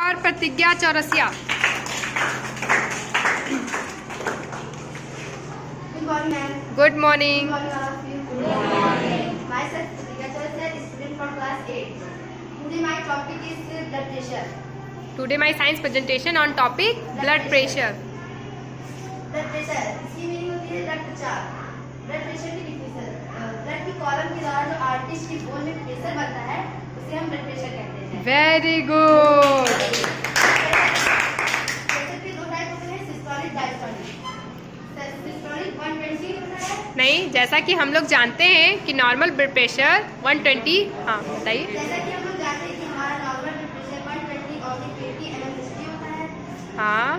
और प्रतिज्ञा Chaurasia. Good morning. Today my science presentation on topic blood pressure. Blood pressure इसकी meaning होती है रक्तचाप। ब्लड प्रेशर की डिफिनेशन, ब्लड की कॉलम के द्वारा जो आर्टरी की बोन में प्रेशर बनता है उसे हम ब्लड प्रेशर कहते हैं। Very good. प्रेशर के दो टाइप होते हैं, सिस्टोलिक डायस्टोलिक। सिस्टोलिक 120 होता है। नहीं, जैसा कि हम लोग जानते हैं कि नॉर्मल ब्लड प्रेशर 120। हाँ बताइए। जैसा कि हम लोग जानते हैं कि हमारा नॉर्मल ब्लड प्रेशर 120/80 mm होता है। हाँ,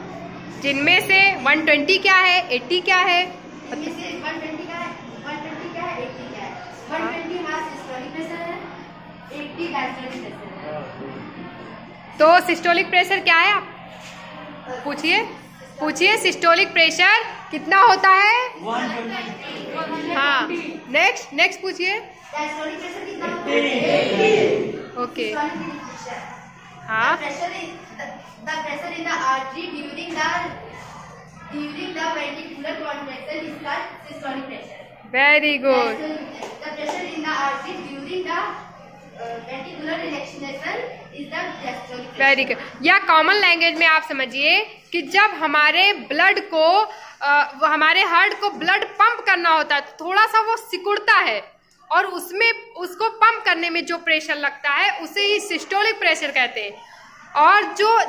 जिनमें से 120 क्या है, 80 क्या है? इनमें से 120 क्या है, 120 क्या है, 80 क्या है। 120 हमारा सिस्टोलिक प्रेशर है, 80 डायस्टोलिक प्रेशर है। तो सिस्टोलिक प्रेशर क्या है? आप पूछिए सिस्टोलिक प्रेशर कितना होता है? 120। हाँ, नेक्स्ट पूछिए। डायस्टोलिक प्रेशर कितना होता है? ओके। सिस्टोलिक की definition। हाँ, The pressure in the artery during the ventricular contraction is called systolic pressure. Very good. The pressure in the artery during the ventricular relaxation is the diastolic pressure. Very good. या common language में आप समझिए कि जब हमारे blood को हमारे heart को ब्लड पंप करना होता है तो थोड़ा सा वो सिकुड़ता है और उसमें उसको पंप करने में जो प्रेशर लगता है उसे ही सिस्टोलिक प्रेशर कहते हैं। और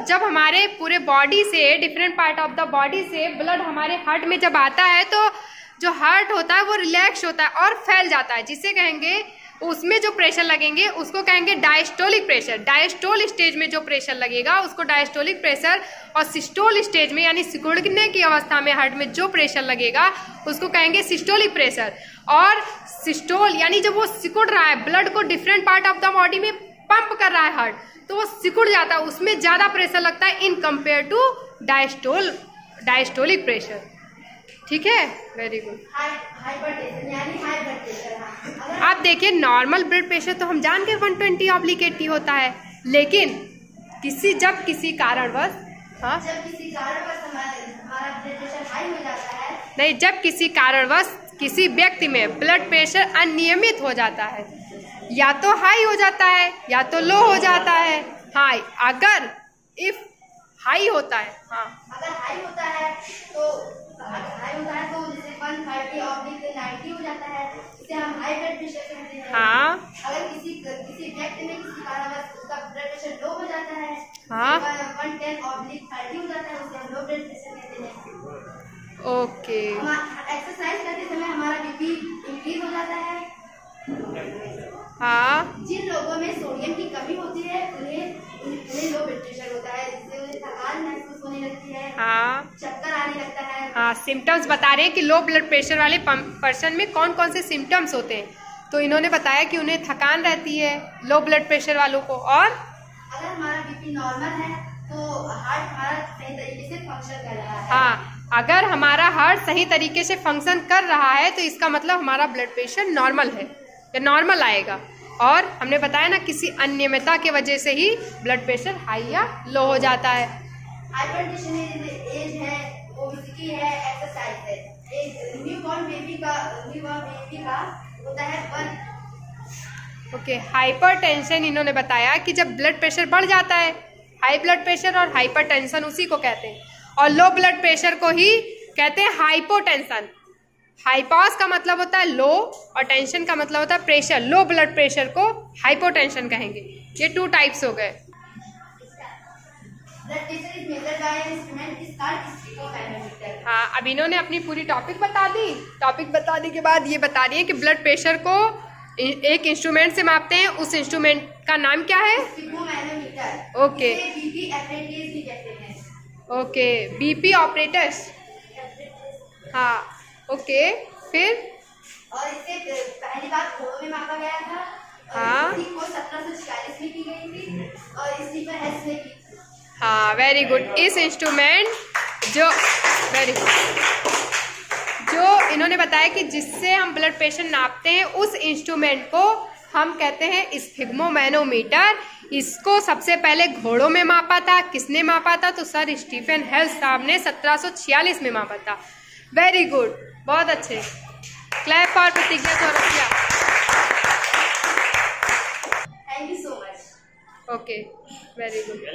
जब हमारे पूरे बॉडी से, different part of the body से ब्लड हमारे हार्ट में जब आता है तो जो हार्ट होता है वो रिलैक्स होता है और फैल जाता है, जिसे कहेंगे, उसमें जो प्रेशर लगेंगे उसको कहेंगे डायस्टोलिक प्रेशर। डायस्टोल स्टेज में जो प्रेशर लगेगा उसको डायस्टोलिक प्रेशर, और सिस्टोल स्टेज में यानी सिकुड़ने की अवस्था में हार्ट में जो प्रेशर लगेगा उसको कहेंगे सिस्टोलिक प्रेशर। और सिस्टोल यानी जब वो सिकुड़ रहा है, ब्लड को different part of the body में पंप कर रहा है हार्ट, तो वो सिकुड़ जाता है, उसमें ज्यादा प्रेशर लगता है in compare to diastolic pressure. ठीक है, वेरी गुड। हाइपरटेंशन यानी हाई ब्लड प्रेशर। आप देखिए, नॉर्मल ब्लड प्रेशर तो हम जान के 120/80 होता है, लेकिन जब किसी कारणवश हमारा ब्लड प्रेशर हाई हो जाता है, नहीं, जब किसी कारणवश किसी व्यक्ति में ब्लड प्रेशर अनियमित हो जाता है, या तो हाई हो जाता है या तो लो हो जाता है। हाई अगर इफ हाई होता है, हाँ, अगर हाई होता है तो जैसे 130/90 हो जाता है, इसे हम हाई ब्लड प्रेशर कहते हैं। हाँ, अगर किसी व्यक्ति में किसी कारणवश उसका ब्लड प्रेशर लो हो जाता है, हाँ, 110/30 हो जाता है, उसे हम लो ब्लड प्रेशर कहते हैं। ओके। एक्सरसाइज करते समय हमारा बीपी इंक्रीज हो जाता है। हाँ, जिन लोगों में सोडियम की कमी होती है उन्हें लो ब्लड प्रेशर होता है, जिससे उन्हें थकान महसूस होने लगती है, हाँ, चक्कर आने लगता है। हाँ, सिम्टम्स बता रहे हैं कि लो ब्लड प्रेशर वाले पर्सन में कौन कौन से सिम्टम्स होते हैं। तो इन्होंने बताया कि उन्हें थकान रहती है लो ब्लड प्रेशर वालों को, और अगर हमारा बीपी नॉर्मल है तो हार्ट हमारा सही तरीके से फंक्शन कर रहा है। हाँ, अगर हमारा हार्ट सही तरीके से फंक्शन कर रहा है तो इसका मतलब हमारा ब्लड प्रेशर नॉर्मल है या नॉर्मल आएगा। और हमने बताया ना, किसी अनियमितता के वजह से ही ब्लड प्रेशर हाई या लो हो जाता है। हाइपरटेंशन एज है, ओबेसिटी है, एक्सरसाइज है। न्यूबॉर्न बेबी का होता है 1। ओके, हाइपरटेंशन इन्होंने बताया कि जब ब्लड प्रेशर बढ़ जाता है, हाई ब्लड प्रेशर और हाइपरटेंशन उसी को कहते हैं, और लो ब्लड प्रेशर को ही कहते हैं हाइपोटेंशन। हाइपॉस का मतलब होता है लो और टेंशन का मतलब होता है प्रेशर। लो ब्लड प्रेशर को हाइपोटेंशन कहेंगे। ये 2 टाइप्स हो गए। हाँ, अब इन्होंने अपनी पूरी टॉपिक बता दी। टॉपिक बताने के बाद ये बता रही है कि ब्लड प्रेशर को एक इंस्ट्रूमेंट से मापते हैं, उस इंस्ट्रूमेंट का नाम क्या है? Okay, okay, BP operators. हाँ, ओके, फिर और इसे पहली बार घोड़ों में मापा गया था। हाँ, इसी को 1746 में की गई थी और इसी पर हेल्थ में की। हाँ, वेरी गुड। इस इंस्ट्रूमेंट वेरी गुड, जो इन्होंने बताया कि जिससे हम ब्लड प्रेशर नापते हैं उस इंस्ट्रूमेंट को हम कहते हैं स्फिग्मोमैनोमीटर। इसको सबसे पहले घोड़ों में मापा था। किसने मापा था? तो सर स्टीफन हेल्स साहब ने 1746 में मापा था। वेरी गुड, बहुत अच्छे। क्लैप फॉर प्रतिज्ञा Chaurasia. Thank you so much. Okay, very good.